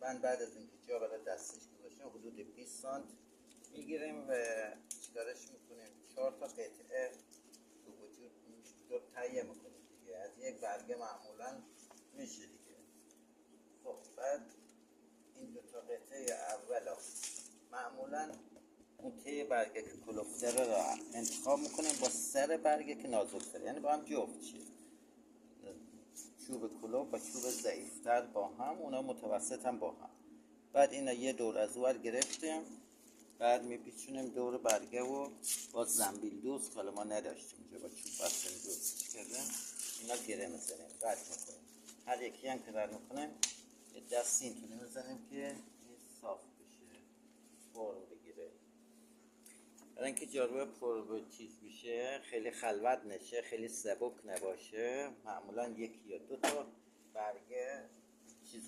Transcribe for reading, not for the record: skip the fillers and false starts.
تقریبا بعد از اینکه جا برای دستش گذاشتیم حدود 20 سانت میگیریم و چیکارش میکنیم 4 تا قطعه تو وجود رو تهیه میکنیم دیگه. از یک برگه معمولا میشه دیگه. خب بعد این 2 تا قطعه اولا معمولا اون ته برگه که کلوفتره رو انتخاب میکنیم با سر برگه که نازک‌تره، یعنی با هم جفت شه. چوب کلوف با چوب ضعیفتر با هم، اونا متوسط هم با هم. بعد اینا یه دور از اول گرفتیم، بعد میپیچونیم دور برگه و با زنبیل دوست، حالا ما نداشتیم اینجا با چوب بستیم دوست کردیم، اینا گره میزنیم، قطع میکنیم. هر یکی هم که رد میکنیم یه دستی اینطوری میزنیم که صاف بشه، فرم بگیره. برای اینکه جارو پر چیز بشه، خیلی خلوت نشه، خیلی سبک نباشه، معمولا 1 یا 2 تا برگه چیز